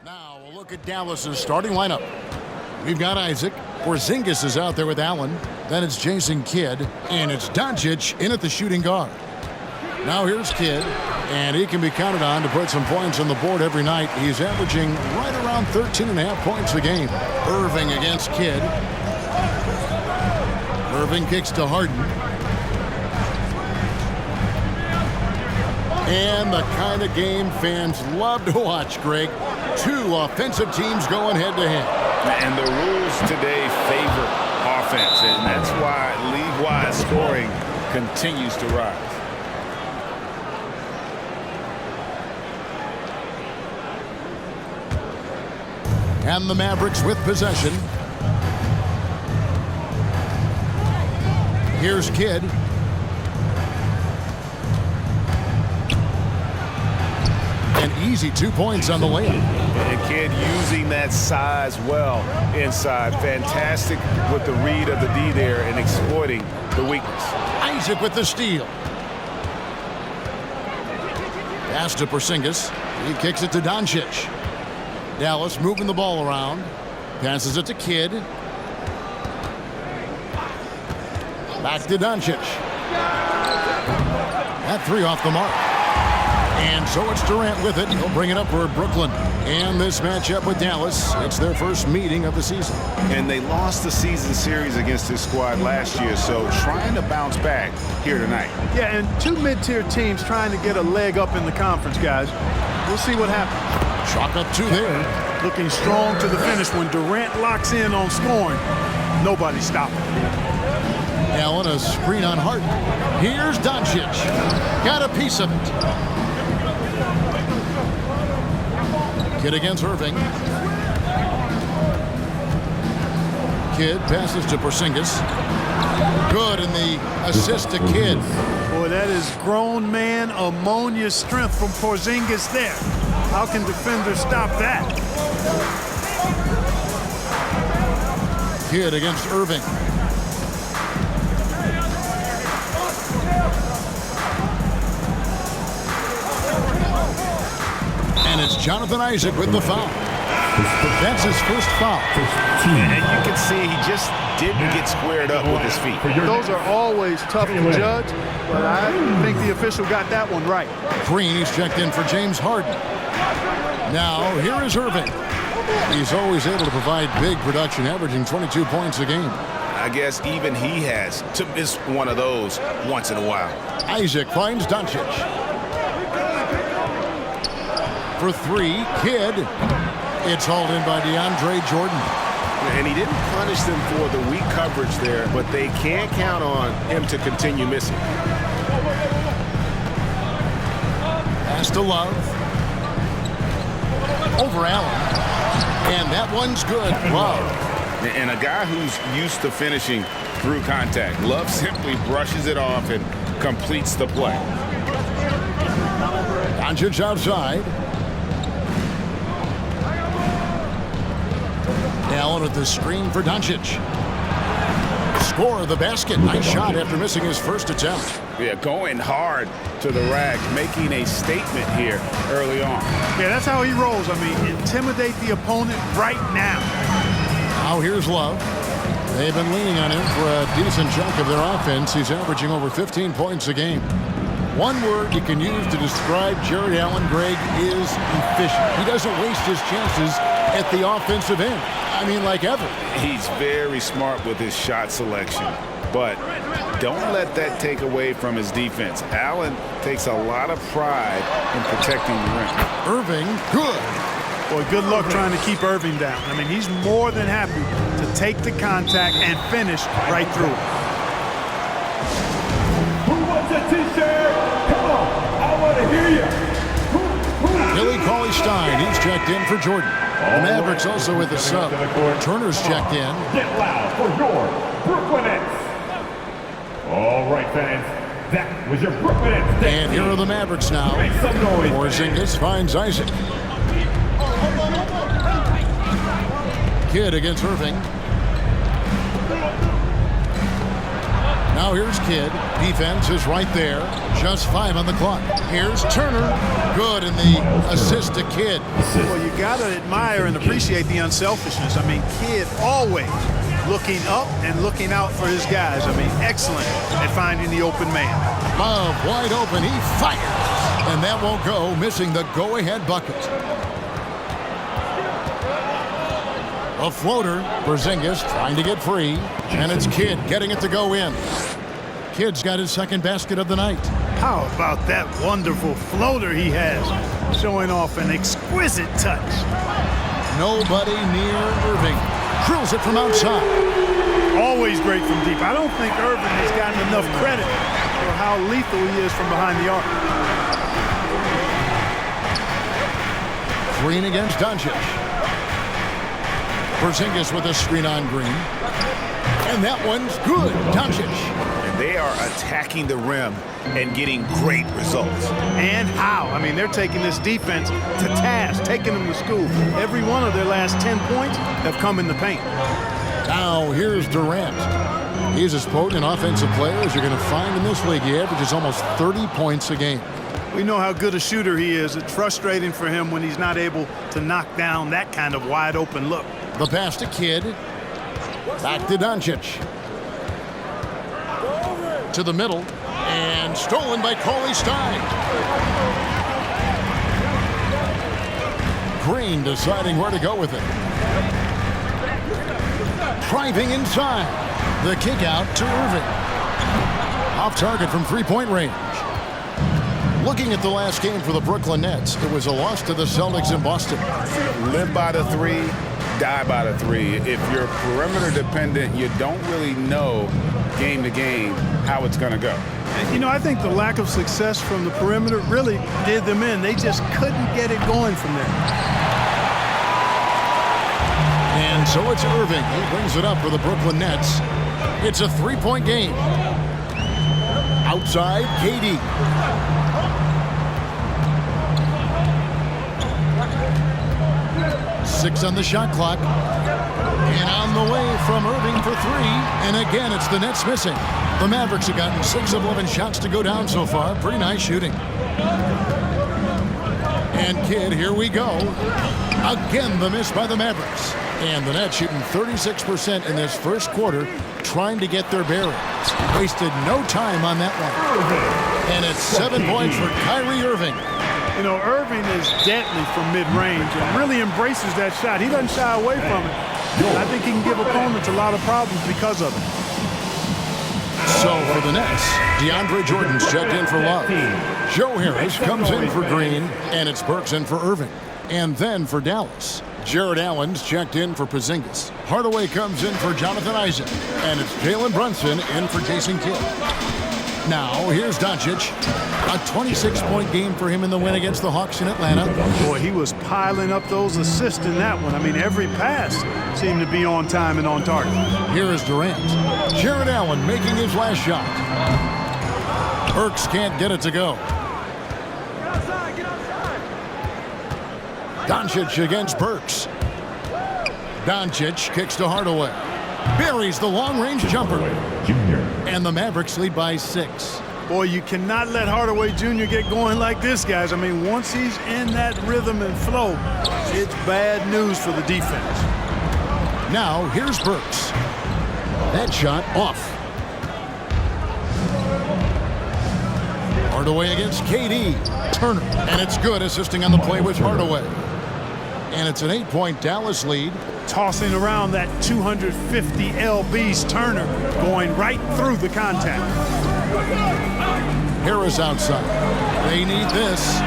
Now we'll look at Dallas's starting lineup. We've got Isaac. Porzingis is out there with Allen. Then it's Jason Kidd. And it's Doncic in at the shooting guard. Now here's Kidd. And he can be counted on to put some points on the board every night. He's averaging right around 13.5 points a game. Irving against Kidd. Irving kicks to Harden. And the kind of game fans love to watch, Greg. Two offensive teams going head-to-head. And the rules today favor offense, and that's why league-wide scoring continues to rise. And the Mavericks with possession. Here's Kidd. An easy 2 points on the layup. And Kidd using that size well inside. Fantastic with the read of the D there and exploiting the weakness. Isaac with the steal. Pass to Porzingis. He kicks it to Doncic. Dallas moving the ball around. Passes it to Kidd. Back to Doncic. That three off the mark. And so it's Durant with it. He'll bring it up for Brooklyn. And this matchup with Dallas, it's their first meeting of the season. And they lost the season series against this squad last year, so trying to bounce back here tonight. Yeah, and two mid-tier teams trying to get a leg up in the conference, guys. We'll see what happens. Chalk up two there. Looking strong to the finish. When Durant locks in on scoring, nobody's stopping. Allen, a screen on Harden. Here's Doncic. Got a piece of it. Kidd against Irving. Kidd passes to Porzingis. Good, and the assist to Kidd. Boy, that is grown man ammonia strength from Porzingis there. How can defenders stop that? Kidd against Irving. And it's Jonathan Isaac with the foul. That's his first foul. And you can see he just didn't get squared up with his feet. Those are always tough to judge, but I think the official got that one right. Green, he's checked in for James Harden. Now, here is Irving. He's always able to provide big production, averaging 22 points a game. I guess even he has to miss one of those once in a while. Isaac finds Doncic. For three, Kidd. It's hauled in by DeAndre Jordan. And he didn't punish them for the weak coverage there, but they can't count on him to continue missing. Pass to Love. Over Allen. And that one's good. Love. And a guy who's used to finishing through contact. Love simply brushes it off and completes the play. Doncic outside. Allen with the screen for Doncic. Score the basket. Nice shot after missing his first attempt. Yeah, going hard to the rack, making a statement here early on. Yeah, that's how he rolls. I mean, intimidate the opponent right now. Now here's Love. They've been leaning on him for a decent chunk of their offense. He's averaging over 15 points a game. One word you can use to describe Jared Allen, Greg, is efficient. He doesn't waste his chances at the offensive end. I mean, like ever. He's very smart with his shot selection, but don't let that take away from his defense. Allen takes a lot of pride in protecting the rim. Irving, good. Boy, good luck trying to keep Irving down. I mean, he's more than happy to take the contact and finish right through it. Who wants a t-shirt? Come on, I want to hear you. Billy Cauley-Stein, he's checked in for Jordan. The Mavericks also with a sub. Turner's checked in. Get loud for your Brooklyn Nets. All right, fans. That was your Brooklyn Nets. And here are the Mavericks now. Porzingis finds Isaac. Kidd against Irving. Now here's Kidd. Defense is right there. Just 5 on the clock. Here's Turner. Good in the assist to Kidd. Well, you got to admire and appreciate the unselfishness. I mean, Kidd always looking up and looking out for his guys. I mean, excellent at finding the open man. Love wide open. He fires. And that won't go, missing the go-ahead bucket. A floater. Porzingis trying to get free. And it's Kidd getting it to go in. Kidd's got his second basket of the night. How about that wonderful floater he has, showing off an exquisite touch. Nobody near Irving. Drills it from outside. Always great from deep. I don't think Irving has gotten enough credit for how lethal he is from behind the arc. Green against Doncic. Porzingis with a screen on Green. And that one's good. Doncic. And they are attacking the rim and getting great results. And how? I mean, they're taking this defense to task, taking them to school. Every one of their last 10 points have come in the paint. Now here's Durant. He's as potent an offensive player as you're going to find in this league. He averages almost 30 points a game. We know how good a shooter he is. It's frustrating for him when he's not able to knock down that kind of wide open look. The pass to Kidd. Back to Doncic. To the middle. And stolen by Cauley Stein. Green deciding where to go with it. Driving inside. The kick out to Irving. Off target from three-point range. Looking at the last game for the Brooklyn Nets, it was a loss to the Celtics in Boston. Live by the 3, die by the 3. If you're perimeter dependent, you don't really know game to game how it's going to go. You know, I think the lack of success from the perimeter really did them in. They just couldn't get it going from there. And so it's Irving who brings it up for the Brooklyn Nets. It's a three-point game. Outside, KD. Six on the shot clock. And on the way from Irving for 3. And again, it's the Nets missing. The Mavericks have gotten 6 of 11 shots to go down so far. Pretty nice shooting. And Kidd, here we go. Again, the miss by the Mavericks. And the Nets shooting 36% in this first quarter, trying to get their bearings. Wasted no time on that one. And it's 7 points for Kyrie Irving. You know, Irving is deadly from mid-range and really embraces that shot. He doesn't shy away from it. And I think he can give opponents a lot of problems because of it. So for the Nets, DeAndre Jordan's checked in for Love. Joe Harris comes in for Green, and it's Burks in for Irving. And then for Dallas, Jared Allen's checked in for Porzingis. Hardaway comes in for Jonathan Isaac, and it's Jalen Brunson in for Jason Kidd. Now, here's Doncic. A 26-point game for him in the win against the Hawks in Atlanta. Boy, he was piling up those assists in that one. I mean, every pass seemed to be on time and on target. Here is Durant. Jared Allen making his last shot. Burks can't get it to go. Doncic against Burks. Doncic kicks to Hardaway. Buries the long-range jumper. And the Mavericks lead by 6. Boy, you cannot let Hardaway Jr. get going like this, guys. I mean, once he's in that rhythm and flow, it's bad news for the defense. Now, here's Burks. That shot off. Hardaway against KD. Turner. And it's good, assisting on the play with Hardaway. And it's an 8-point Dallas lead. Tossing around that 250 lbs, Turner going right through the contact. Harris outside. They need this.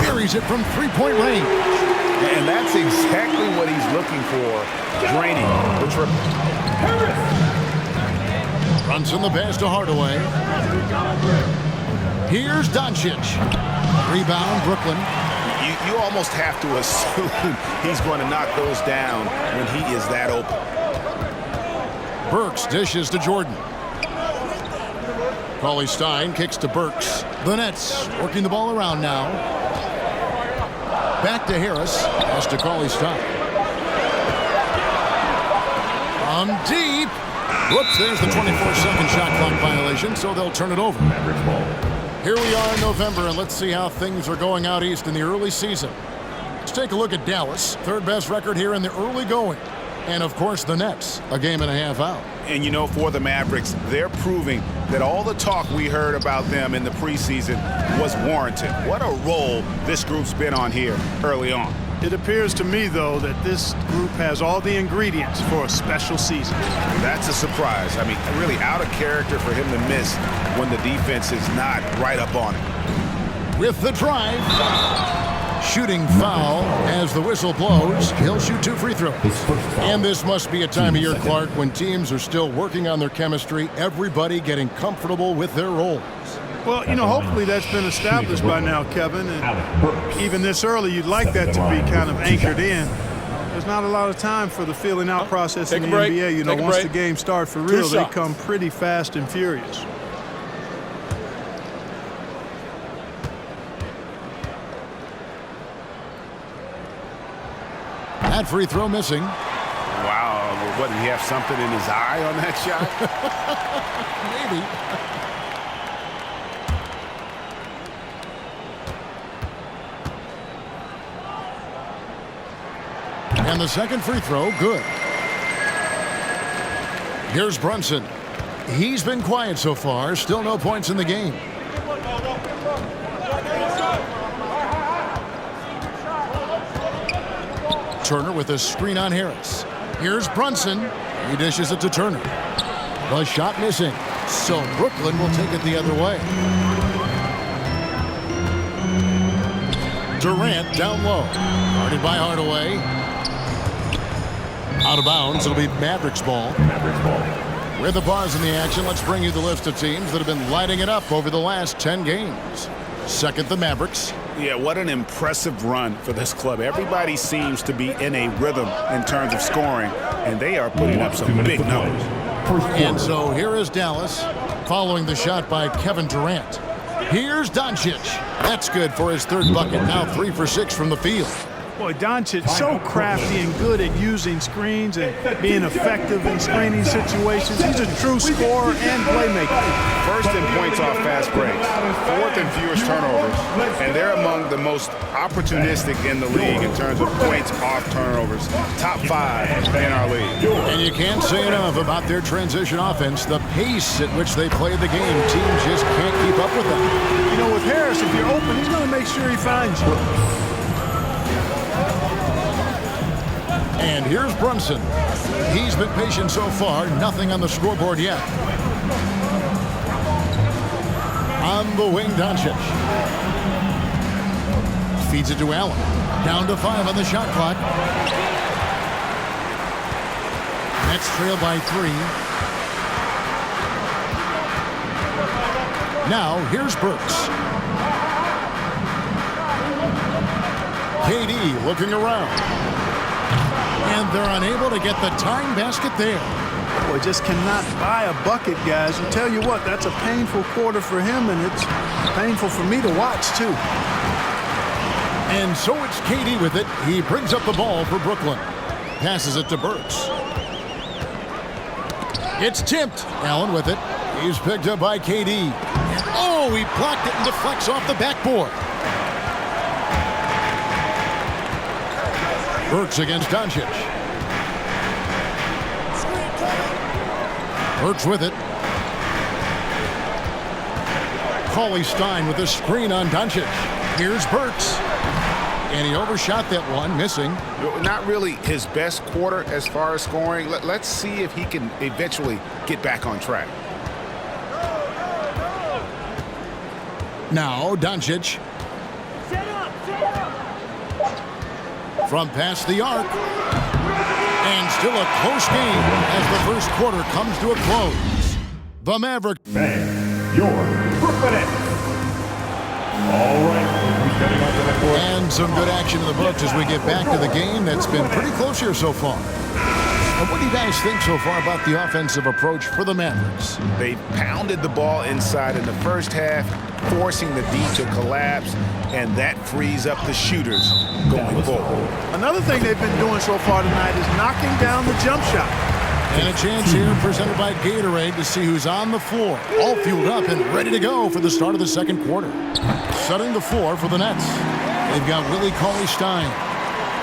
Buries it from three-point range. And that's exactly what he's looking for. Draining the triple. Brunson the pass to Hardaway. Here's Doncic. Rebound, Brooklyn. You almost have to assume he's going to knock those down when he is that open. Burks dishes to Jordan. Cauley Stein kicks to Burks. The Nets working the ball around now. Back to Harris. Pass to Cauley Stein. From deep. Whoops, there's the 24-second shot clock violation, so they'll turn it over. Mavericks ball. Here we are in November, and let's see how things are going out east in the early season. Let's take a look at Dallas, third best record here in the early going. And, of course, the Nets, a game and a half out. And, you know, for the Mavericks, they're proving that all the talk we heard about them in the preseason was warranted. What a role this group's been on here early on. It appears to me, though, that this group has all the ingredients for a special season. That's a surprise. I mean, really out of character for him to miss when the defense is not right up on it. With the drive, shooting foul as the whistle blows. He'll shoot 2 free throws. And this must be a time of year, Clark, when teams are still working on their chemistry, everybody getting comfortable with their roles. Well, you know, hopefully that's been established by now, Kevin. And even this early, you'd like that to be kind of anchored in. There's not a lot of time for the feeling out process in the NBA. You know, once the game starts for real, they come pretty fast and furious. That free throw missing. Wow, what, did he have something in his eye on that shot? Maybe. And the second free throw, good. Here's Brunson. He's been quiet so far. Still no points in the game. Turner with a screen on Harris. Here's Brunson. He dishes it to Turner. The shot missing. So Brooklyn will take it the other way. Durant down low. Guarded by Hardaway. Out of bounds. It'll be Mavericks ball. Mavericks ball. With the pause in the action, let's bring you the list of teams that have been lighting it up over the last 10 games. Second, the Mavericks. Yeah, what an impressive run for this club. Everybody seems to be in a rhythm in terms of scoring, and they are putting up some big numbers. And so here is Dallas, following the shot by Kevin Durant. Here's Doncic. That's good for his third bucket. Now 3 for 6 from the field. Boy, Doncic so crafty and good at using screens and being effective in screening situations. He's a true scorer and playmaker. First in points off fast breaks, fourth in fewest turnovers, and they're among the most opportunistic in the league in terms of points off turnovers. Top 5 in our league. And you can't say enough about their transition offense. The pace at which they play the game, teams just can't keep up with them. You know, with Harris, if you're open, he's going to make sure he finds you. And here's Brunson. He's been patient so far. Nothing on the scoreboard yet. On the wing, Doncic. Feeds it to Allen. Down to 5 on the shot clock. Nets trail by 3. Now, here's Burks. KD looking around. And they're unable to get the tying basket there. Boy, just cannot buy a bucket, guys. And tell you what, that's a painful quarter for him, and it's painful for me to watch, too. And so it's KD with it. He brings up the ball for Brooklyn. Passes it to Burks. It's tipped. Allen with it. He's picked up by KD. Oh, he blocked it and deflects off the backboard. Burks against Doncic. Burks with it. Cauley-Stein with a screen on Doncic. Here's Burks. And he overshot that one, missing. Not really his best quarter as far as scoring. Let's see if he can eventually get back on track. Now, Doncic. From past the arc. And still a close game as the first quarter comes to a close. The Mavericks. Bang, your Brooklyn Nets. All right, who's getting onto the court? And some good action in the books as we get back to the game that's been pretty close here so far. And what do you guys think so far about the offensive approach for the Mavericks? They pounded the ball inside in the first half, forcing the D to collapse, and that frees up the shooters going forward. Another thing they've been doing so far tonight is knocking down the jump shot. And a chance here presented by Gatorade to see who's on the floor. All fueled up and ready to go for the start of the second quarter. Setting the floor for the Nets. They've got Willie Cauley-Stein.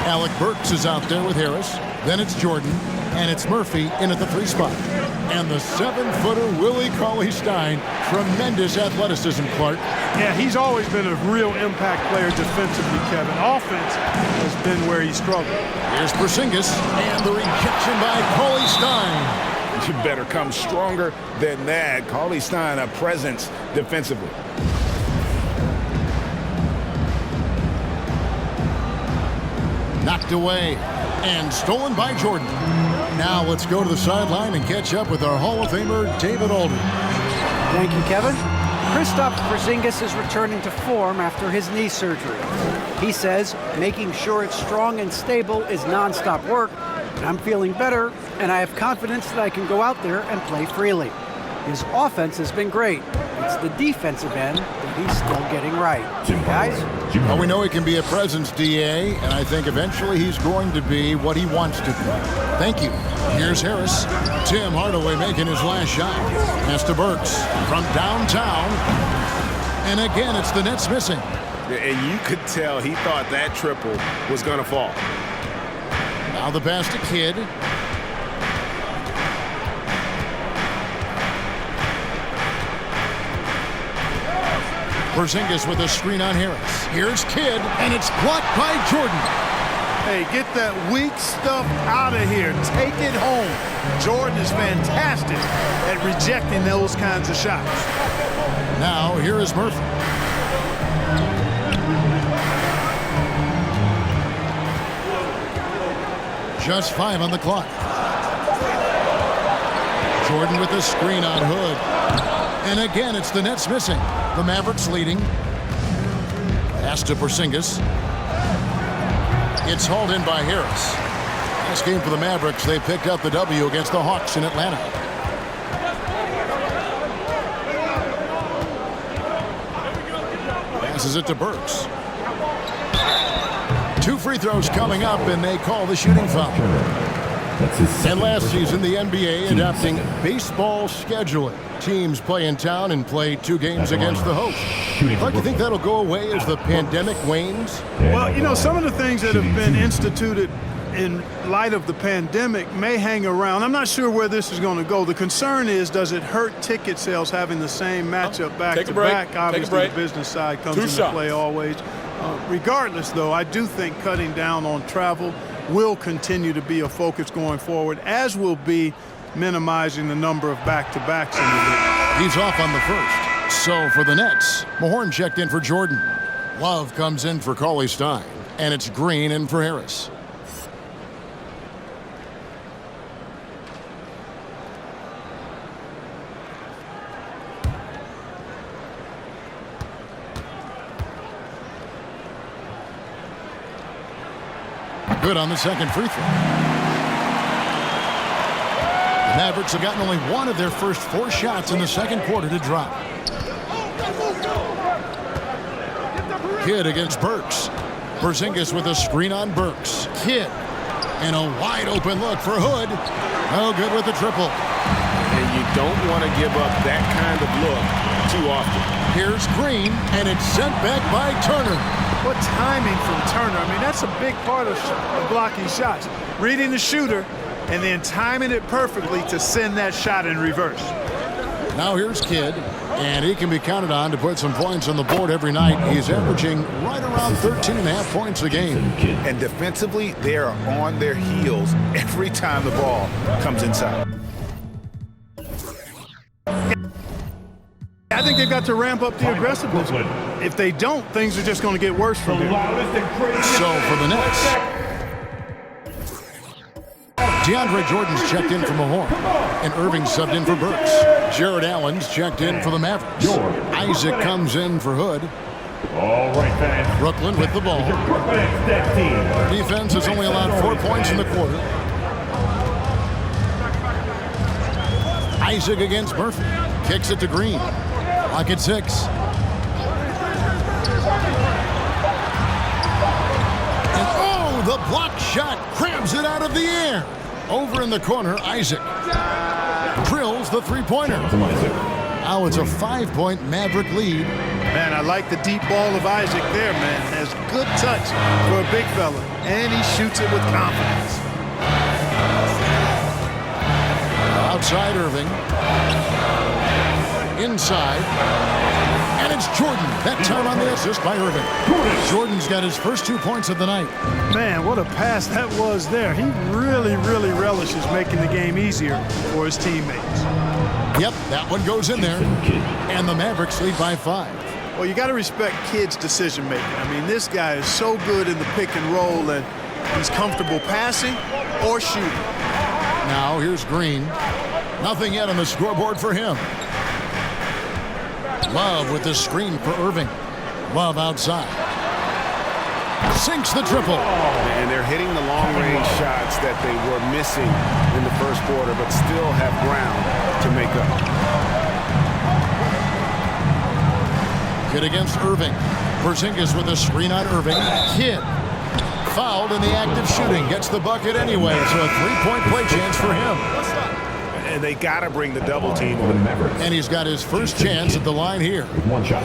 Alec Burks is out there with Harris. Then it's Jordan. And it's Murphy in at the 3 spot. And the 7-footer Willie Cauley-Stein. Tremendous athleticism, Clark. Yeah, he's always been a real impact player defensively, Kevin. Offense has been where he struggled. Here's Porzingis. And the rejection by Cauley-Stein. You better come stronger than that. Cauley-Stein, a presence defensively. Knocked away and stolen by Jordan. Now let's go to the sideline and catch up with our Hall of Famer, David Aldridge. Thank you, Kevin. Kristaps Porzingis is returning to form after his knee surgery. He says making sure it's strong and stable is nonstop work. I'm feeling better, and I have confidence that I can go out there and play freely. His offense has been great. It's the defensive end that he's still getting right. Guys? Well, we know he can be a presence, DA, and I think eventually he's going to be what he wants to be. Thank you. Here's Harris. Tim Hardaway making his last shot. Pass to Burks from downtown. And again, it's the Nets missing. And you could tell he thought that triple was going to fall. Now the pass to Kidd. Porzingis with a screen on Harris. Here's Kidd, and it's blocked by Jordan. Hey, get that weak stuff out of here. Take it home. Jordan is fantastic at rejecting those kinds of shots. Now here is Murphy. Just 5 on the clock. Jordan with a screen on Hood. And again, it's the Nets missing. The Mavericks leading. Pass to Porzingis. It's hauled in by Harris. Nice game for the Mavericks. They picked up the W against the Hawks in Atlanta. Passes it to Burks. 2 free throws coming up, and they call the shooting foul. And last season, the NBA adopting baseball scheduling. Teams play in town and play 2 games against the host. Clark, you think that'll go away as the pandemic wanes? Well, you know, some of the things that have been instituted in light of the pandemic may hang around. I'm not sure where this is going to go. The concern is, does it hurt ticket sales having the same matchup back-to-back? Obviously, the business side comes into play always. Regardless, though, I do think cutting down on travel will continue to be a focus going forward, as will be minimizing the number of back-to-backs in the league. He's off on the first. So for the Nets, Mahorn checked in for Jordan. Love comes in for Cauley-Stein. And it's Green in for Harris. Good on the second free throw. The Mavericks have gotten only 1 of their first 4 shots in the second quarter to drop. Kidd against Burks. Porzingis with a screen on Burks. Kidd. And a wide open look for Hood. Oh, good with the triple. And you don't want to give up that kind of look too often. Here's Green, and it's sent back by Turner. What timing from Turner. I mean, that's a big part of blocking shots. Reading the shooter and then timing it perfectly to send that shot in reverse. Now here's Kidd, and he can be counted on to put some points on the board every night. He's averaging right around 13.5 points a game. And defensively, they are on their heels every time the ball comes inside. I think they've got to ramp up the aggressiveness. If they don't, things are just going to get worse from here. So for the Nets, DeAndre Jordan's checked in for Mahorn, and Irving subbed in for Burks. Jared Allen's checked in for the Mavericks. Isaac comes in for Hood. All right, fans. Brooklyn with the ball. Defense has only allowed 4 points in the quarter. Isaac against Murphy. Kicks it to Green. Clock at 6. And oh, the block shot crabs it out of the air. Over in the corner, Isaac drills the three-pointer. Now it's a 5-point Maverick lead. Man, I like the deep ball of Isaac there, man. Has good touch for a big fella, and he shoots it with confidence. Outside Irving. Inside. And it's Jordan. That time on the assist by Irving. Jordan's got his first 2 points of the night. Man, what a pass that was there. He really, really relishes making the game easier for his teammates. Yep, that one goes in there. And the Mavericks lead by 5. Well, you got to respect Kidd's decision making. I mean, this guy is so good in the pick and roll, and he's comfortable passing or shooting. Now here's Green. Nothing yet on the scoreboard for him. Love with the screen for Irving. Love outside. Sinks the triple. And they're hitting the long-range shots that they were missing in the first quarter, but still have ground to make up. Kidd against Irving. Porzingis with a screen on Irving. Kidd fouled in the act of shooting. Gets the bucket anyway, so a 3-point play chance for him. And they got to bring the double team on. And he's got his first chance at the line here.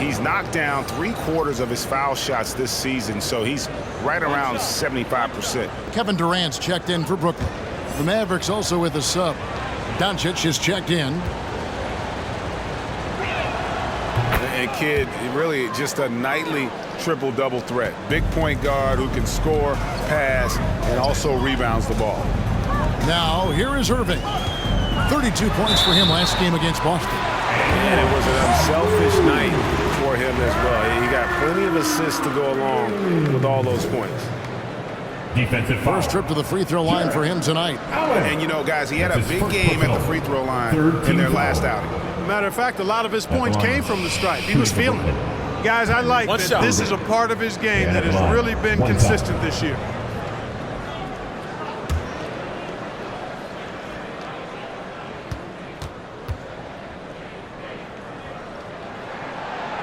He's knocked down 3/4 of his foul shots this season, so he's right around 75%. Kevin Durant's checked in for Brooklyn. The Mavericks also with a sub. Doncic is checked in. And Kidd, really just a nightly triple-double threat. Big point guard who can score, pass, and also rebounds the ball. Now, here is Irving. 32 points for him last game against Boston. And it was an unselfish night for him as well. He got plenty of assists to go along with all those points. Defensive foul. First trip to the free throw line for him tonight. And, you know, guys, he had a big game at the free throw line in their last outing. Matter of fact, a lot of his points came from the stripe. He was feeling it. Guys, I like that this is a part of his game that has really been consistent this year.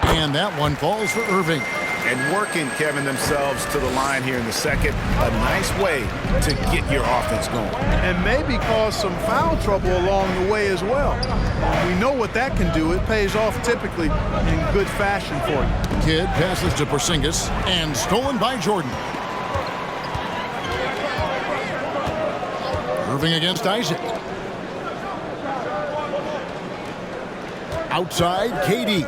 And that one falls for Irving. And working, Kevin, themselves to the line here in the second. A nice way to get your offense going. And maybe cause some foul trouble along the way as well. We know what that can do. It pays off typically in good fashion for you. Kidd passes to Porzingis and stolen by Jordan. Irving against Isaac. Outside, KD.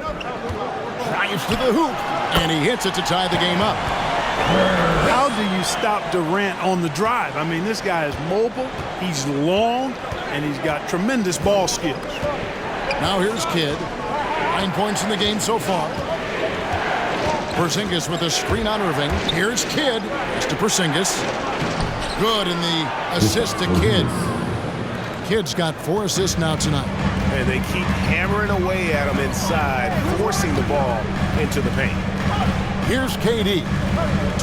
Drives to the hoop, and he hits it to tie the game up. How do you stop Durant on the drive? I mean, this guy is mobile, he's long, and he's got tremendous ball skills. Now here's Kidd. 9 points in the game so far. Porzingis with a screen on Irving. Here's Kidd. It's to Porzingis. Good in the assist to Kidd. Kidd's got 4 assists now tonight. And they keep hammering away at him inside, forcing the ball into the paint. Here's KD.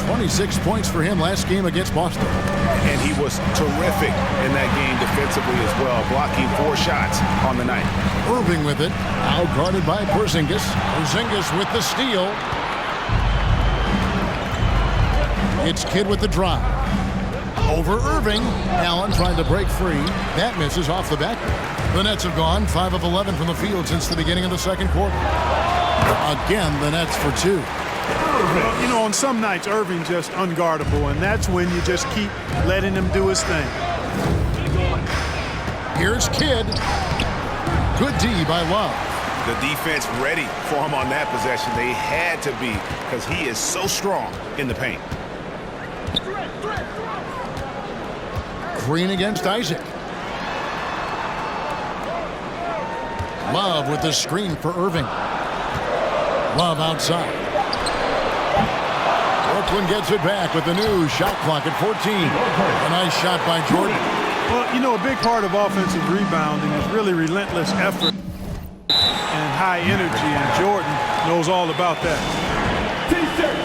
26 points for him last game against Boston. And he was terrific in that game defensively as well, blocking 4 shots on the night. Irving with it, out guarded by Porzingis. Porzingis with the steal. It's Kidd with the drive. Over Irving. Allen trying to break free. That misses off the backboard. The Nets have gone 5 of 11 from the field since the beginning of the second quarter. Again, the Nets for 2. Well, you know, on some nights, Irving's just unguardable, and that's when you just keep letting him do his thing. Here's Kidd. Good D by Love. The defense ready for him on that possession. They had to be, because he is so strong in the paint. Green against Isaac. Love with the screen for Irving. Love outside. Brooklyn gets it back with the new shot clock at 14. A nice shot by Jordan. Well, you know, a big part of offensive rebounding is really relentless effort and high energy, and Jordan knows all about that. T-shirt.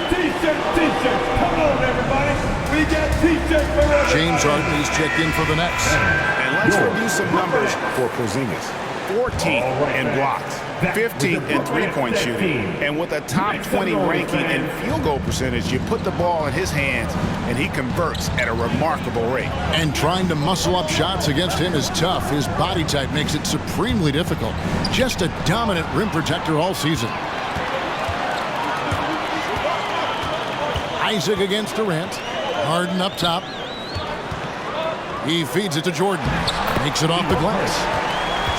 Come on, everybody. We got T-shirts for everybody. James Harden is checked in for the Nets. And let's review some numbers for Porzingis. 14th in blocks, 15th in three-point shooting. And with a top 20 ranking in field goal percentage, you put the ball in his hands, and he converts at a remarkable rate. And trying to muscle up shots against him is tough. His body type makes it supremely difficult. Just a dominant rim protector all season. Isaac against Durant. Harden up top. He feeds it to Jordan. Makes it off the glass.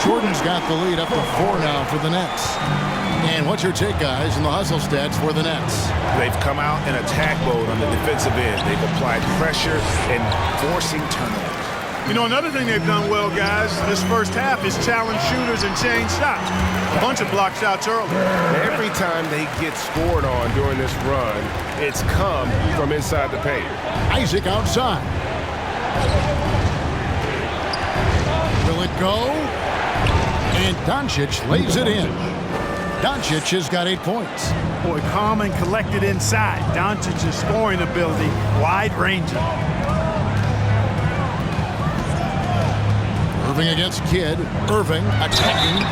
Jordan's got the lead up to 4 now for the Nets. And what's your take, guys, in the hustle stats for the Nets? They've come out in attack mode on the defensive end. They've applied pressure and forcing turnovers. You know, another thing they've done well, guys, this first half is challenge shooters and change shots. A bunch of block shots early. Every time they get scored on during this run, it's come from inside the paint. Isaac outside. Will it go? And Doncic lays it in. Doncic has got 8 points. Boy, calm and collected inside. Doncic's scoring ability, wide-ranging. Irving against Kidd. Irving attacking.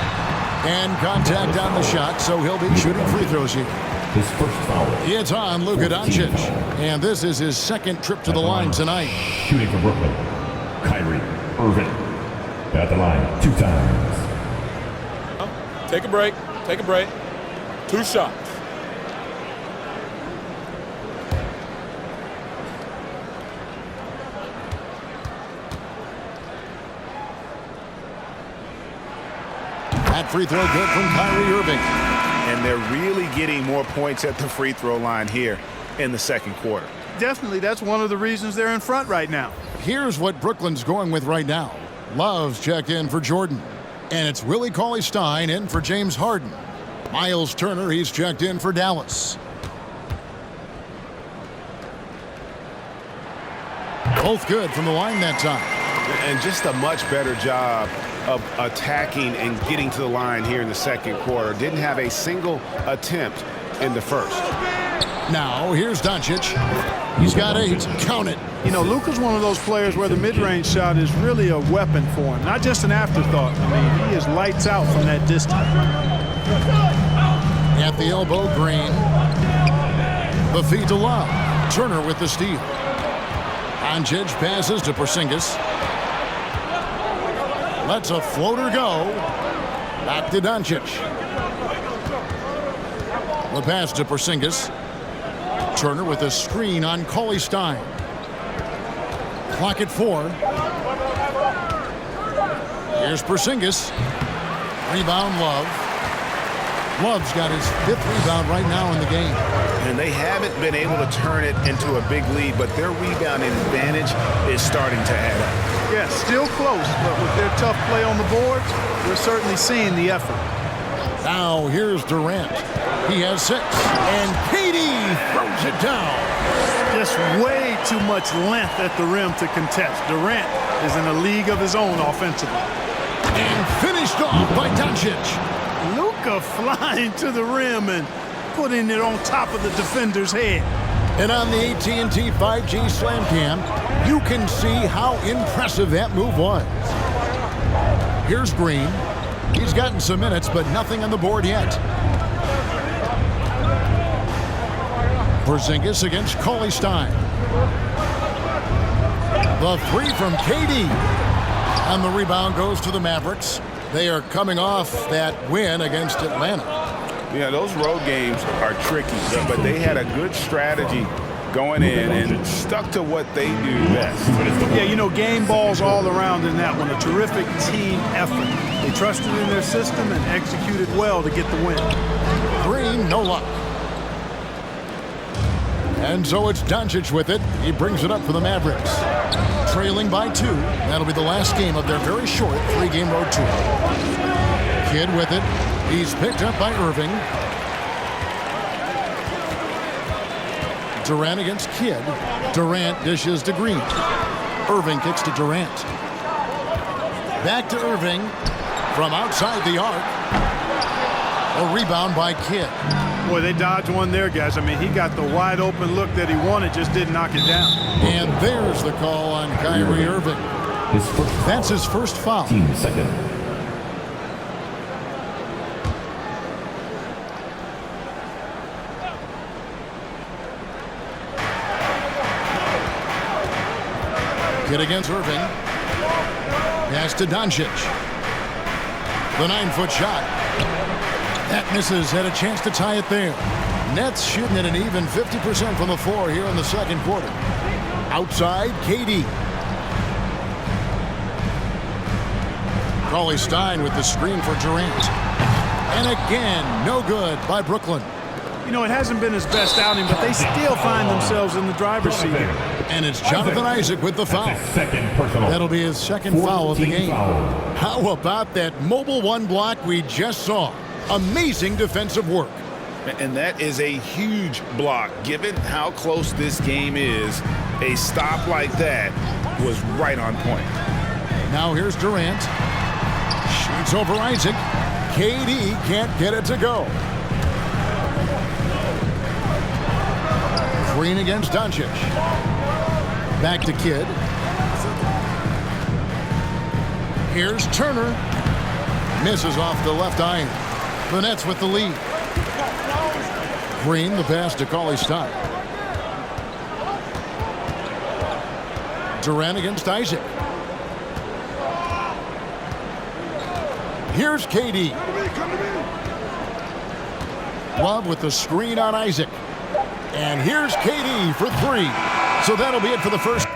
And contact on the shot, so he'll be shooting free throws here. His first foul. It's on Luka Doncic. And this is his second trip to the line tonight. Shooting for Brooklyn, Kyrie Irving. At the line 2 times. Take a break. Take a break. 2 shots. That free throw good from Kyrie Irving. And they're really getting more points at the free throw line here in the second quarter. Definitely, that's one of the reasons they're in front right now. Here's what Brooklyn's going with right now. Love's checked in for Jordan. And it's Willie Cauley-Stein in for James Harden. Miles Turner, he's checked in for Dallas. Both good from the line that time. And just a much better job of attacking and getting to the line here in the second quarter. Didn't have a single attempt in the first. Now, here's Doncic. He's got 8. Count it. You know, Luka's one of those players where the mid-range shot is really a weapon for him, not just an afterthought. I mean, he is lights out from that distance. At the elbow, Green. The feed to Love. Turner with the steal. Doncic passes to Porzingis. Lets a floater go. Back to Doncic. The pass to Porzingis. Turner with a screen on Cauley-Stein. Clock at 4. Here's Porzingis. Rebound, Love. Love's got his 5th rebound right now in the game. And they haven't been able to turn it into a big lead, but their rebounding advantage is starting to add up. Yeah, still close, but with their tough play on the boards, we're certainly seeing the effort. Now here's Durant. He has 6. And KD throws it down. Just way too much length at the rim to contest. Durant is in a league of his own offensively. And finished off by Doncic. Luka flying to the rim and putting it on top of the defender's head. And on the AT&T 5G Slam Cam, you can see how impressive that move was. Here's Green. He's gotten some minutes, but nothing on the board yet. Porzingis against Cauley-Stein. The 3 from KD. And the rebound goes to the Mavericks. They are coming off that win against Atlanta. Yeah, those road games are tricky, but they had a good strategy going in and stuck to what they do best. Yeah, you know, game balls all around in that one. A terrific team effort. They trusted in their system and executed well to get the win. Green, no luck. And so it's Doncic with it. He brings it up for the Mavericks. Trailing by 2. That'll be the last game of their very short 3-game road tour. Kidd with it. He's picked up by Irving. Durant against Kidd. Durant dishes to Green. Irving kicks to Durant. Back to Irving from outside the arc. A rebound by Kidd. Boy, they dodged one there, guys. I mean, he got the wide open look that he wanted, just didn't knock it down. And there's the call on Kyrie Irving. That's his first foul. Team second. Kid against Irving. Pass to Doncic. The 9-foot shot. That misses. Had a chance to tie it there. Nets shooting at an even 50% from the floor here in the second quarter. Outside, KD. Cauley-Stein with the screen for Durant. And again, no good by Brooklyn. You know, it hasn't been his best outing, but they still find themselves in the driver's seat. And it's Jonathan Isaac with the foul. Second personal. That'll be his second foul of the game. How about that mobile one block we just saw? Amazing defensive work. And that is a huge block. Given how close this game is, a stop like that was right on point. Now here's Durant. Shoots over Isaac. KD can't get it to go. Green against Doncic. Back to Kidd. Here's Turner. Misses off the left iron. The Nets with the lead. Green, the pass to Cauley-Stein. Durant against Isaac. Here's KD. Love with the screen on Isaac. And here's KD for three. So that'll be it for the first.